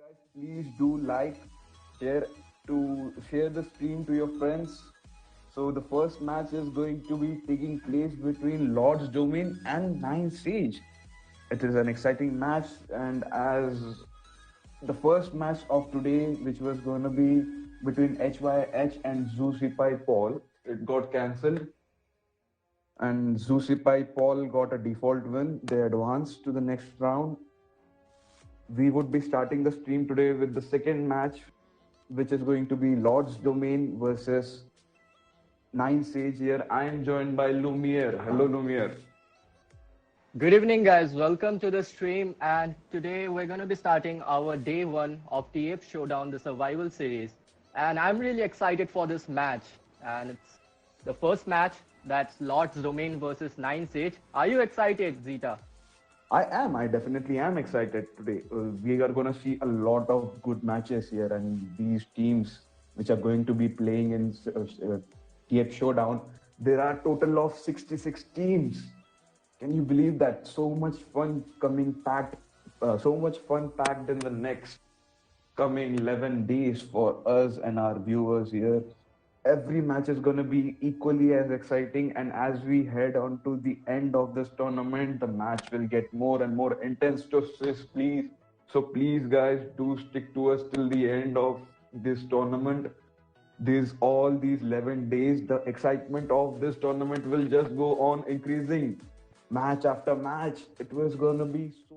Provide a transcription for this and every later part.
Guys, please do like, share share the stream to your friends. So the first match is going to be taking place between Lord's Domain and Nine Siege. It is an exciting match, and as the first match of today, which was going to be between HYH and Zusipai Paul, it got cancelled, and Zusipai Paul got a default win. They advanced to the next round. We would be starting the stream today with the second match, which is going to be Lord's Domain versus Nine Sage here. I am joined by Lumiere. Hello, Lumiere. Good evening, guys. Welcome to the stream. And today we're going to be starting our day one of TF Showdown, the survival series. And I'm really excited for this match. And it's the first match that's Lord's Domain versus Nine Sage. Are you excited, Zeta? I am. I definitely am excited today. We are going to see a lot of good matches here, and these teams which are going to be playing in TF Showdown, there are total of 66 teams. Can you believe that? So much fun coming packed, so much fun packed in the next coming 11 days for us and our viewers here. Every match is going to be equally as exciting, and as we head on to the end of this tournament, the match will get more and more intense. So please, guys, do stick to us till the end of this tournament. These 11 days, the excitement of this tournament will just go on increasing match after match. It was going to be so.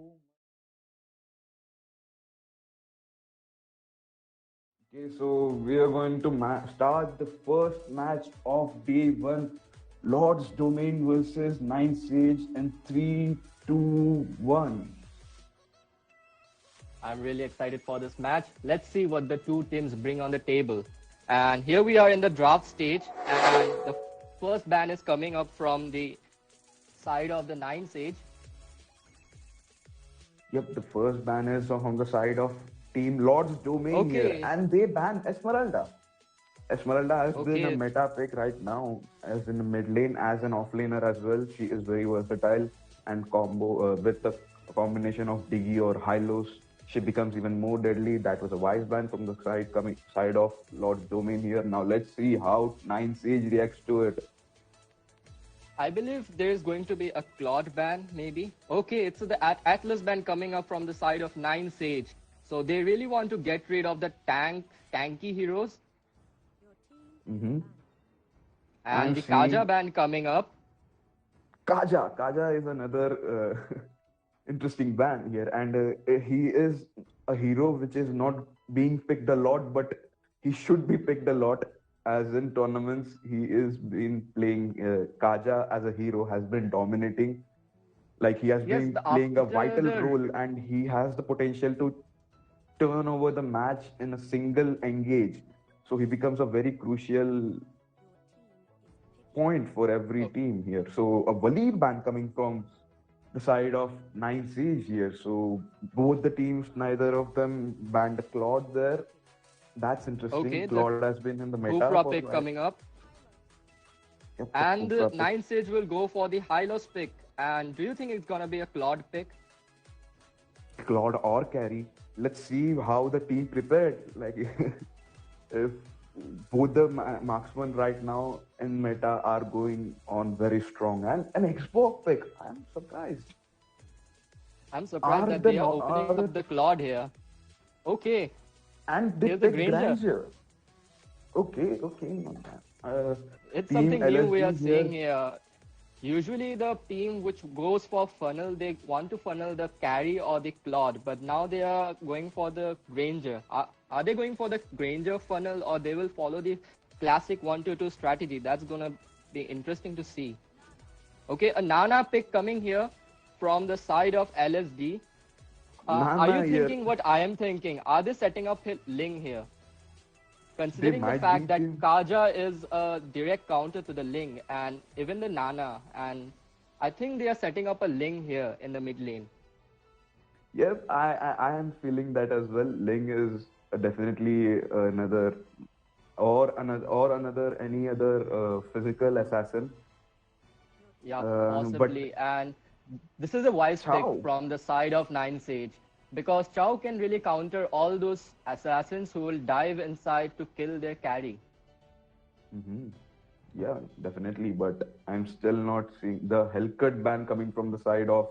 Okay, so we are going to start the first match of day one. Lord's Domain versus Nine Sage in 3, 2, 1. I'm really excited for this match. Let's see what the two teams bring on the table. And here we are in the draft stage. And the first ban is coming up from the side of the Nine Sage. Yep, the first ban is on the side of Team Lord's Domain here, and they ban Esmeralda. Esmeralda has been a meta pick right now, as in the mid lane, as an offlaner as well. She is very versatile and combo with the combination of Diggy or Hylos, she becomes even more deadly. That was a wise ban from the side of Lord's Domain here. Now let's see how Nine Sage reacts to it. I believe there is going to be a Claude ban, maybe. Okay, it's the Atlas ban coming up from the side of Nine Sage. So they really want to get rid of the tanky heroes. Mm-hmm. And the Kaja ban coming up. Kaja is another interesting ban here, and he is a hero which is not being picked a lot, but he should be picked a lot. As in tournaments, he is been playing Kaja as a hero, has been dominating. Like he has been playing a vital role, and he has the potential to turn over the match in a single engage. So he becomes a very crucial point for every team here. So a Waleed ban coming from the side of Nine Siege here. So both the teams, neither of them banned Claude there. That's interesting. Okay, Claude has been in the meta. Hoofra pick coming up. Yep, and the Nine Sage will go for the Hylos pick. And do you think it's gonna be a Claude pick? Claude or carry. Let's see how the team prepared. Like if both the marksmen right now in meta are going on very strong, and an Xbox pick. I'm surprised. I'm surprised that they are opening up the Claude here. Okay. And they pick Granger. Okay. It's something new we are seeing here. Usually the team which goes for funnel, they want to funnel the carry or the Claude, but now they are going for the Granger. Are they going for the Granger funnel, or they will follow the classic 1-2 strategy? That's gonna be interesting to see. Okay, a Nana pick coming here from the side of LSD. Are you thinking what I am thinking? Are they setting up Ling here? Considering the fact that Kaja is a direct counter to the Ling and even the Nana, and I think they are setting up a Ling here in the mid lane. Yep, I am feeling that as well. Ling is definitely another any other physical assassin. Yeah, possibly. And this is a wise pick from the side of Nine Sage. because Chow can really counter all those assassins who will dive inside to kill their carry. Mm-hmm. Yeah, definitely. But I'm still not seeing the Hellcut ban coming from the side of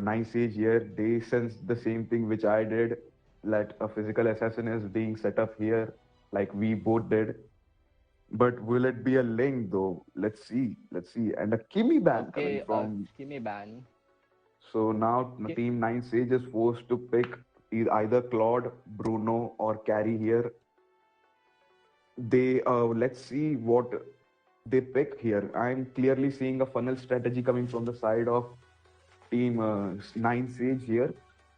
Nice Age here. They sense the same thing which I did, that a physical assassin is being set up here, like we both did. But will it be a link though? Let's see. Let's see. And a Kimi ban coming Okay, from. Kimi ban. So now Team Nine Sage is forced to pick either Claude, Bruno, or Carry here. They let's see what they pick here. I'm clearly seeing a funnel strategy coming from the side of Team Nine Sage here.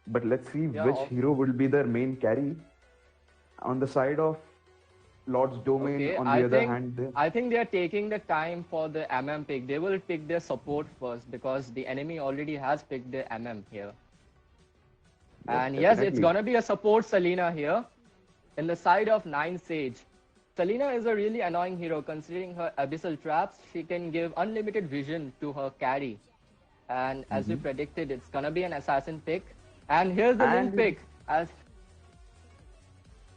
But let's see which hero will be their main carry. On the side of Lord's Domain, Okay, on the other hand, I think they are taking the time for the MM pick. They will pick their support first because the enemy already has picked their MM here. And yes, it's gonna be a support Selena here. In the side of Nine Sage, Selena is a really annoying hero considering her abyssal traps. She can give unlimited vision to her carry. And as you predicted, it's gonna be an assassin pick. And here's the Link pick.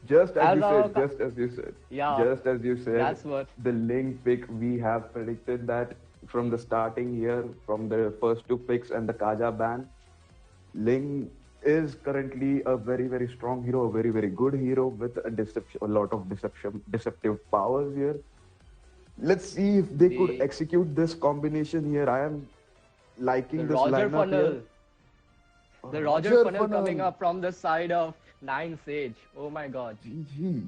Just as you said, that's what the Link pick, we have predicted that from the starting here, from the first two picks and the Kaja ban. Link is currently a very, very strong hero, a very, very good hero with a lot of deceptive powers here. Let's see if they could execute this combination here. I am liking this lineup here. The Roger funnel coming up from the side of Nine Sage. Oh my god. GG.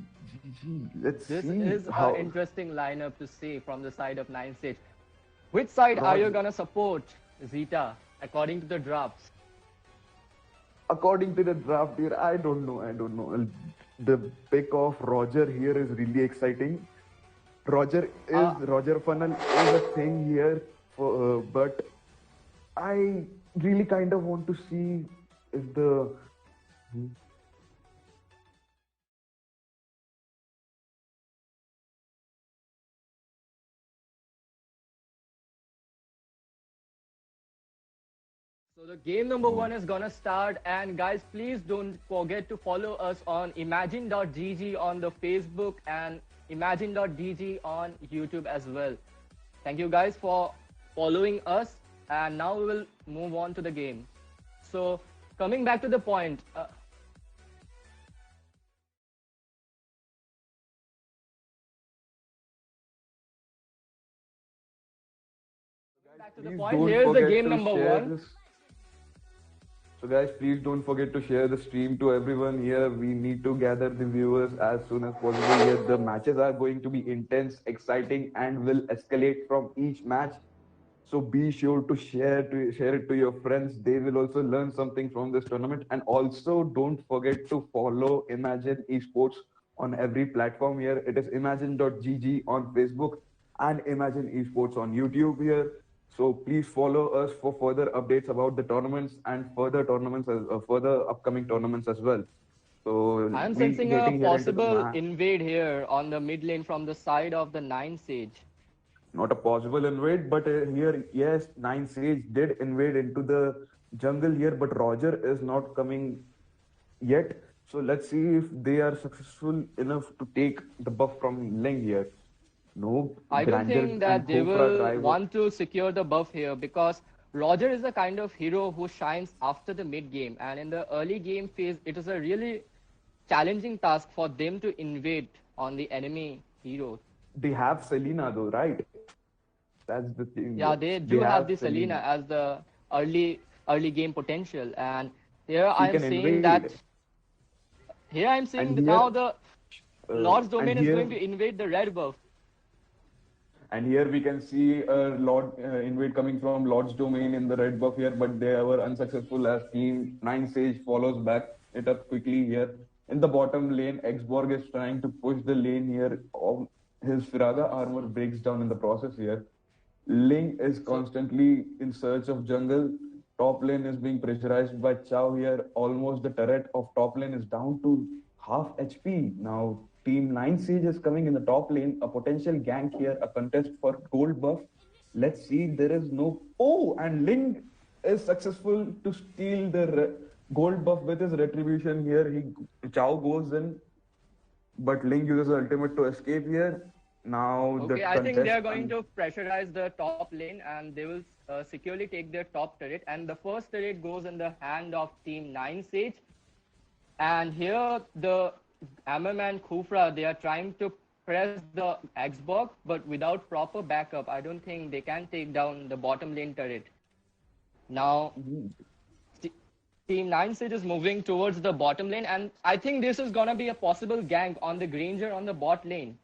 This is an interesting lineup to see from the side of Nine Sage. Which side are you gonna support, Zeta, according to the drafts? According to the draft here, I don't know. The pick of Roger here is really exciting. Roger funnel is a thing here, but I really kind of want to see if the So the game number 1 is gonna start, and guys, please don't forget to follow us on imagine.gg on the Facebook and imagine.gg on YouTube as well. Thank you guys for following us, and now we will move on to the game. So coming back to the point, here's the game number 1. So guys, please don't forget to share the stream to everyone here. We need to gather the viewers as soon as possible here. The matches are going to be intense, exciting, and will escalate from each match. So be sure to share it to your friends. They will also learn something from this tournament. And also don't forget to follow Imagine Esports on every platform here. It is imagine.gg on Facebook and Imagine Esports on YouTube here. So please follow us for further updates about the tournaments and further upcoming tournaments as well. So I'm sensing a possible invade here on the mid lane from the side of the Nine Sage. Not a possible invade, but here, yes, Nine Sage did invade into the jungle here, but Roger is not coming yet. So let's see if they are successful enough to take the buff from Ling here. No, I don't think that they will want to secure the buff here because Roger is the kind of hero who shines after the mid game, and in the early game phase, it is a really challenging task for them to invade on the enemy hero. They have Selena though, right? That's the thing. Yeah, they do have the Selena as the early game potential, and here I am saying that. Here I am saying now the Lord's Domain is going to invade the red buff. And here we can see a Lord invade coming from Lord's Domain in the red buff here, but they were unsuccessful as Team 9 Sage follows back it up quickly here. In the bottom lane, Xborg is trying to push the lane here. His Firaga armor breaks down in the process here. Ling is constantly in search of jungle. Top lane is being pressurized by Chow here. Almost the turret of top lane is down to half HP. Now Team 9 Siege is coming in the top lane, a potential gank here, a contest for gold buff. Let's see, there is no... Oh, and Ling is successful to steal the gold buff with his retribution here. Chao goes in, but Ling uses ultimate to escape here. Now the Okay, I think they contest. are going to pressurize the top lane and they will securely take their top turret. And the first turret goes in the hand of Team 9 Sage. And here the MM and Khufra, they are trying to press the Xbox, but without proper backup, I don't think they can take down the bottom lane turret. Now, Team 9 Sage is moving towards the bottom lane, and I think this is gonna be a possible gank on the Granger on the bot lane.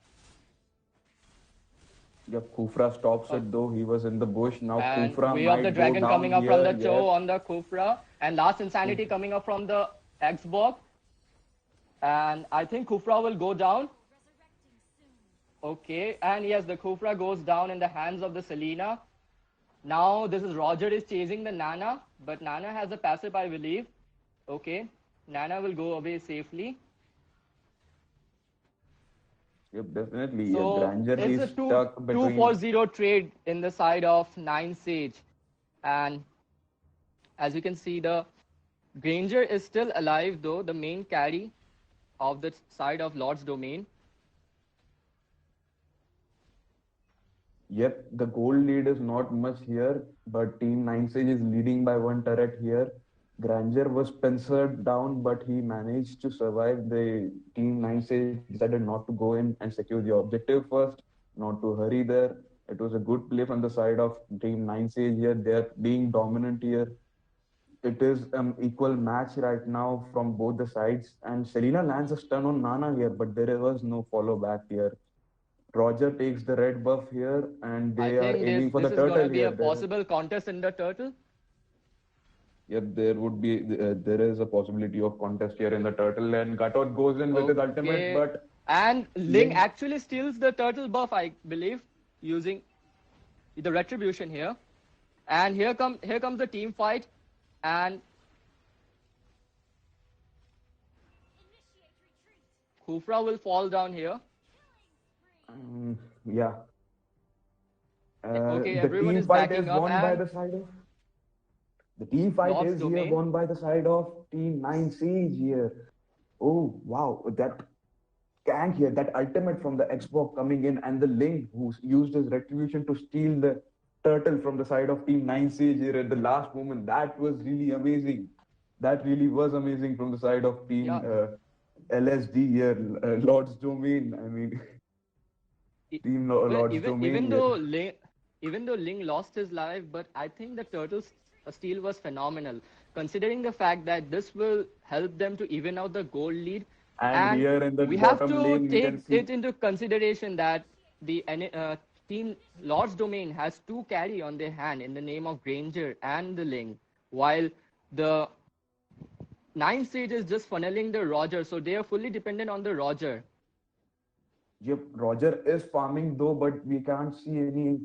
Yep, Khufra stops it though. He was in the bush. Now and Khufra Way might of the go Dragon down coming up here. from the Cho on the Khufra, and Last Insanity coming up from the Xbox. And I think Khufra will go down. Okay, and yes, the Khufra goes down in the hands of the Selena. Now this is Roger is chasing the Nana, but Nana has a passive, I believe. Okay, Nana will go away safely. Yep, definitely. So yeah, Granger it's is a stuck between 2-4-0 trade in the side of 9 Sage. And as you can see, the Granger is still alive though, the main carry of the side of Lord's Domain. Yep, the gold lead is not much here, but Team 9 Sage is leading by one turret here. Granger was pincered down, but he managed to survive. The Team 9 Sage decided not to go in and secure the objective first, not to hurry there. It was a good play from the side of Team 9 Sage here. They're being dominant here. It is an equal match right now from both the sides. And Selena lands a stun on Nana here, but there was no follow back here. Roger takes the red buff here, and I they are think aiming for this the is gonna turtle be a here. possible contest in the turtle. Yep, there is a possibility of contest here in the turtle, and Gatot goes in with his ultimate, but and Ling actually steals the turtle buff, I believe, using the retribution here. And here comes the team fight, and Khufra will fall down here. Yeah. Okay, The everyone team is fight backing is up, won by and the side of the team fight Lord's is here Domain. won by the side of Team 9 Siege here. Oh wow, that gank here, that ultimate from the Xbox coming in, and the Ling who used his retribution to steal the turtle from the side of Team 9 Siege here at the last moment. That was really amazing. That really was amazing from the side of Team LSD here, Lord's Domain. I mean, Team Lord's Domain even though Ling lost his life, but I think the turtle's steal was phenomenal, considering the fact that this will help them to even out the gold lead. And here in the we have bottom to lane, we take can see it into consideration that the team Lord's Domain has two carry on their hand in the name of Granger and the Ling, while the 9 Sage is just funneling the Roger, so they are fully dependent on the Roger. Yep, Roger is farming though, but we can't see any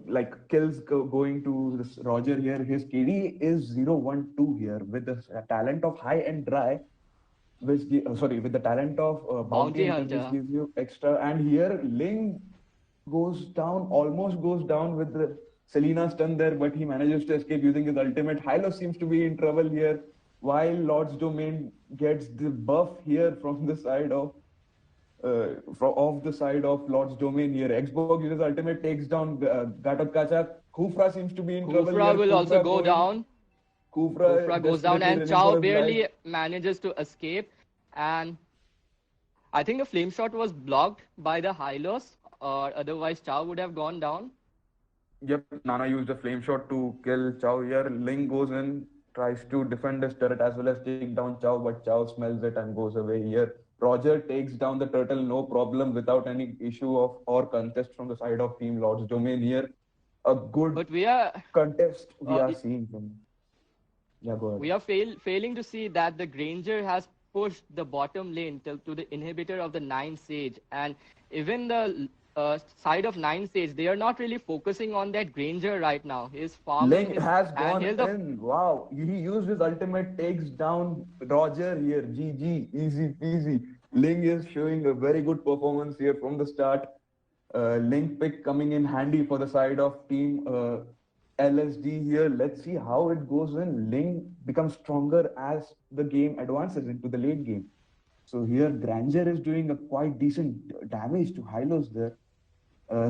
like kills going to this Roger here. His KD is 0-1-2 here with the talent of high and dry, which with the talent of bounty hunter, which gives you extra. And here Ling goes down, almost goes down with the Selena stun there, but he manages to escape using his ultimate. Hylos seems to be in trouble here, while Lord's Domain gets the buff here from the side of off the side of Lord's Domain here. Xbox uses ultimate, takes down Gatot Kacha. Khufra seems to be in trouble here. Khufra will also go down. Khufra goes down, and Chao barely manages to escape. And I think the flame shot was blocked by the Hylos, or otherwise Chao would have gone down. Yep, Nana used a flame shot to kill Chao here. Ling goes in, tries to defend his turret as well as take down Chao, but Chao smells it and goes away here. Roger takes down the turtle, no problem, without any issue of or contest from the side of Team Lord's Domain here. A good contest we are seeing from. Yeah, go ahead. We are failing to see that the Granger has pushed the bottom lane to the inhibitor of the 9 Sage, and even the side of 9 Sage, they are not really focusing on that Granger right now. His farming Ling has gone in. Wow, he used his ultimate, takes down Roger here. GG, easy peasy. Ling is showing a very good performance here from the start. Ling pick coming in handy for the side of Team LSD here. Let's see how it goes when Ling becomes stronger as the game advances into the late game. So here Granger is doing a quite decent damage to Hylos there.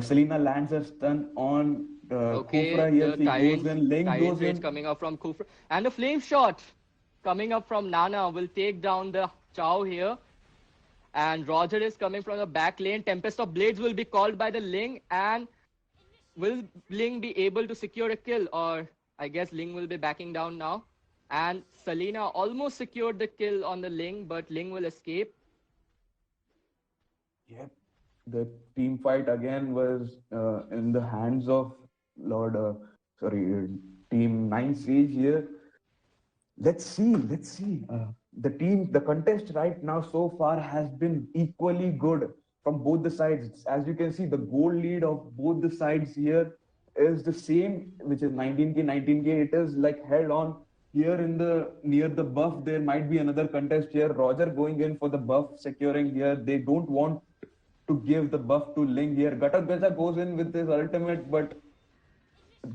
Selena lands a stun on Okay, Khufra here. the She goes in. Ling Tyrant goes Rage in. coming up from Kufra. And the flame shot coming up from Nana will take down the Chow here. And Roger is coming from the back lane. Tempest of Blades will be called by the Ling. And will Ling be able to secure a kill? Or I guess Ling will be backing down now. And Selena almost secured the kill on the Ling, but Ling will escape. Yep. The team fight again was in the hands of Lord, Team 9 Siege here. Let's see. The contest right now so far has been equally good from both the sides. As you can see, the goal lead of both the sides here is the same, which is 19k, 19k. It is like held on here in the near the buff. There might be another contest here. Roger going in for the buff, securing here. They don't want to give the buff to Ling here. Gatotkacha goes in with his ultimate, but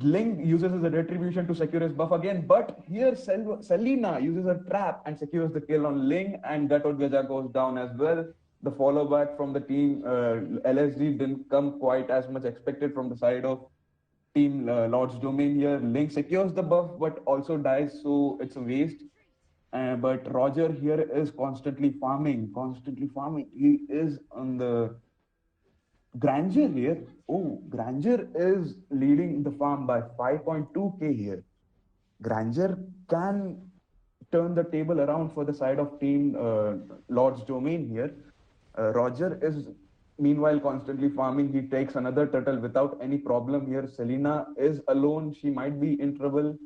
Ling uses as a retribution to secure his buff again. But here Selena uses a trap and secures the kill on Ling, and Gatotkacha goes down as well. The follow back from the team LSD didn't come quite as much expected from the side of team Lord's Domain here. Ling secures the buff but also dies, so it's a waste. But Roger here is constantly farming. He is on the Granger here. Oh, Granger is leading the farm by 5.2k here. Granger can turn the table around for the side of team Lord's Domain here. Roger is meanwhile constantly farming. He takes another turtle without any problem here. Selena is alone. She might be in trouble,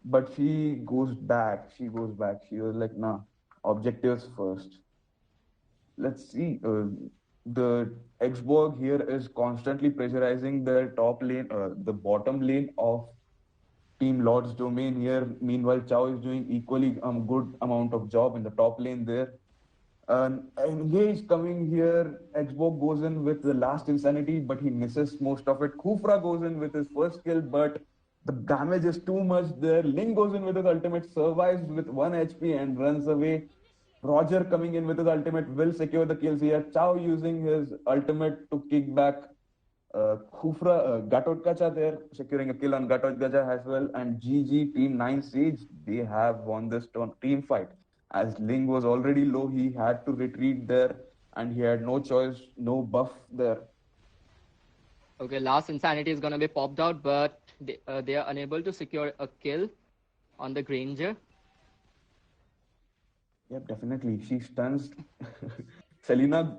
but she goes back. She was like, nah, objectives first. Let's see. The Xborg here is constantly pressurizing the top lane, the bottom lane of Team Lord's Domain here. Meanwhile, Chow is doing equally good amount of job in the top lane there. Engage coming here. Xborg goes in with the last insanity, but he misses most of it. Khufra goes in with his first kill, but the damage is too much there. Ling goes in with his ultimate, survives with 1 HP and runs away. Roger coming in with his ultimate will secure the kills here. Chow using his ultimate to kick back Khufra, Gatotkacha there, securing a kill on Gatotkacha as well. And GG Team 9 Siege, they have won this team fight. As Ling was already low, he had to retreat there and he had no choice, no buff there. Okay, last insanity is going to be popped out, but they are unable to secure a kill on the Granger. Yep, definitely. She stuns. Selena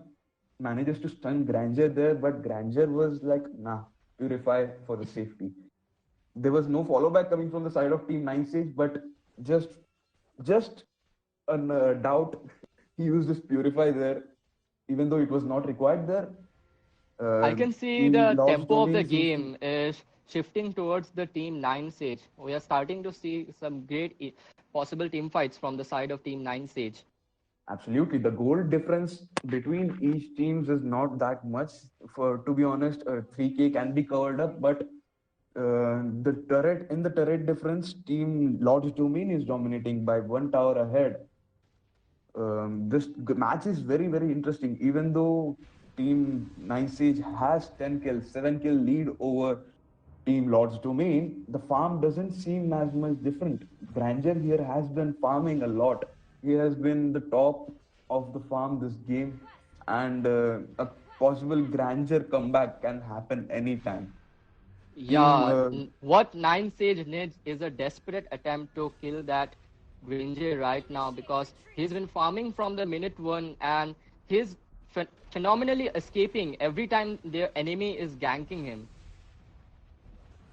manages to stun Granger there, but Granger was like, nah, purify for the safety. There was no follow back coming from the side of Team 9 Siege, but just a doubt, he used this purify there, even though it was not required there. I can see the tempo of the game is shifting towards the Team 9 Sage. We are starting to see some great possible team fights from the side of Team 9 Sage. Absolutely. The goal difference between each teams is not that much. To be honest, 3k can be covered up, but the turret difference, Team Lord's Domain is dominating by 1 tower ahead. This match is very, very interesting. Even though Team 9 Siege has 10 kills, 7 kill lead over Team Lord's Domain, the farm doesn't seem as much different. Granger here has been farming a lot. He has been the top of the farm this game, and a possible Granger comeback can happen anytime. Yeah, what 9 Sage needs is a desperate attempt to kill that Granger right now, because he's been farming from the minute 1 and he's phenomenally escaping every time their enemy is ganking him.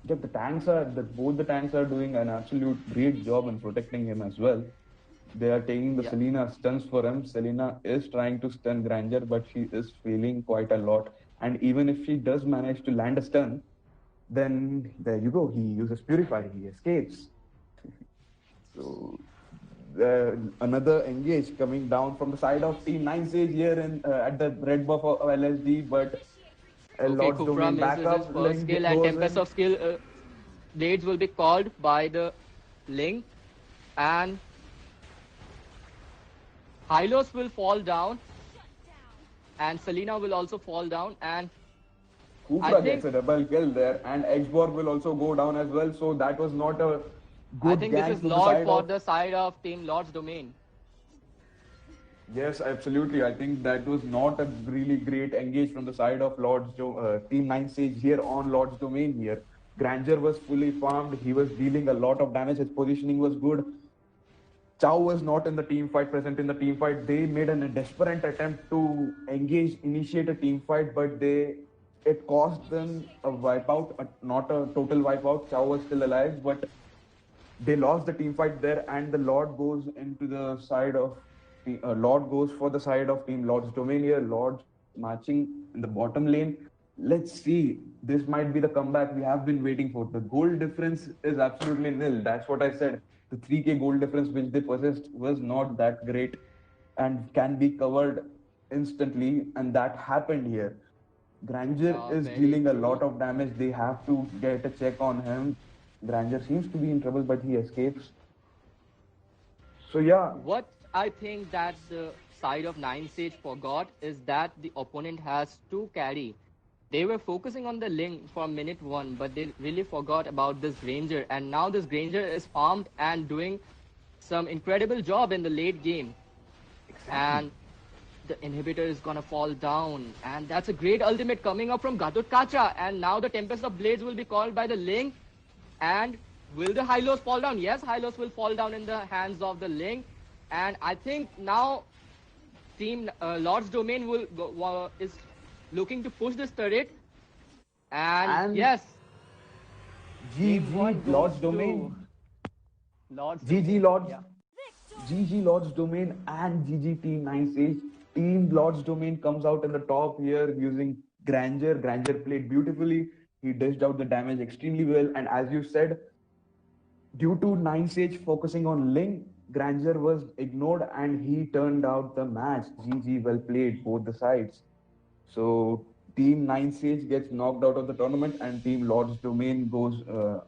Yeah, both the tanks are doing an absolute great job in protecting him as well. They are taking the Selena stuns for him. Selena is trying to stun Granger, but she is failing quite a lot. And even if she does manage to land a stun, then there you go. He uses Purify. He escapes. So another engage coming down from the side of Team 9 Sage here at the red buff of LSD, but Lord's Domain back up. First skill and Tempest of skill. blades will be called by the Ling, and Hylos will fall down, and Selena will also fall down, and Kufra gets a double kill there, and Xborg will also go down as well. So that was not a I good think this gank is from the Lord side for of. the side of Team Lord's Domain. Yes, absolutely. I think that was not a really great engage from the side of Team 9 Sage here on Lord's Domain here. Granger was fully farmed. He was dealing a lot of damage. His positioning was good. Chow was not in the team fight, present in the team fight. They made a desperate attempt to initiate a team fight, but it cost them a wipeout, not a total wipeout. Chow was still alive, but they lost the team fight there, and the Lord goes into the side of Lord goes for the side of Team Lord's Domain here. Lord's marching in the bottom lane. Let's see. This might be the comeback we have been waiting for. The goal difference is absolutely nil. That's what I said. The 3K goal difference which they possessed was not that great and can be covered instantly, and that happened here. Granger is Very dealing a true. lot of damage. They have to get a check on him. Granger seems to be in trouble, but he escapes. So yeah. What I think that the side of Nine Sage forgot is that the opponent has two carry. They were focusing on the Ling from minute one, but they really forgot about this Granger. And now this Granger is farmed and doing some incredible job in the late game. Exactly. And the inhibitor is gonna fall down. And that's a great ultimate coming up from Gatut Kacha. And now the Tempest of Blades will be called by the Ling. And will the Hylos fall down? Yes, Hylos will fall down in the hands of the Ling. And I think now Team Lord's Domain is looking to push this turret. And yes, game one GG goes Lord's to Domain. Lord's GG Domain. Lords. Yeah. GG Lord's Domain and GG Team 9 Sage. Team Lord's Domain comes out in the top here using Granger. Granger played beautifully. He dished out the damage extremely well. And as you said, due to 9 Sage focusing on Ling, Granger was ignored and he turned out the match. GG, well played, both the sides. So Team 9 Sage gets knocked out of the tournament and Team Lord's Domain goes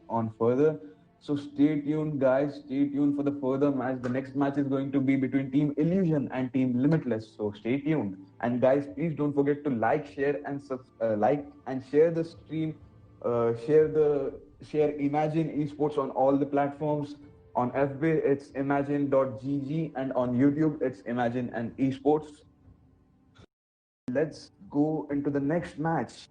on further. So stay tuned, guys. Stay tuned for the further match. The next match is going to be between Team Illusion and Team Limitless. So stay tuned. And guys, please don't forget to like, share, and share the stream. Share Imagine Esports on all the platforms. On FB, it's imagine.gg, and on YouTube, it's Imagine and Esports. Let's go into the next match.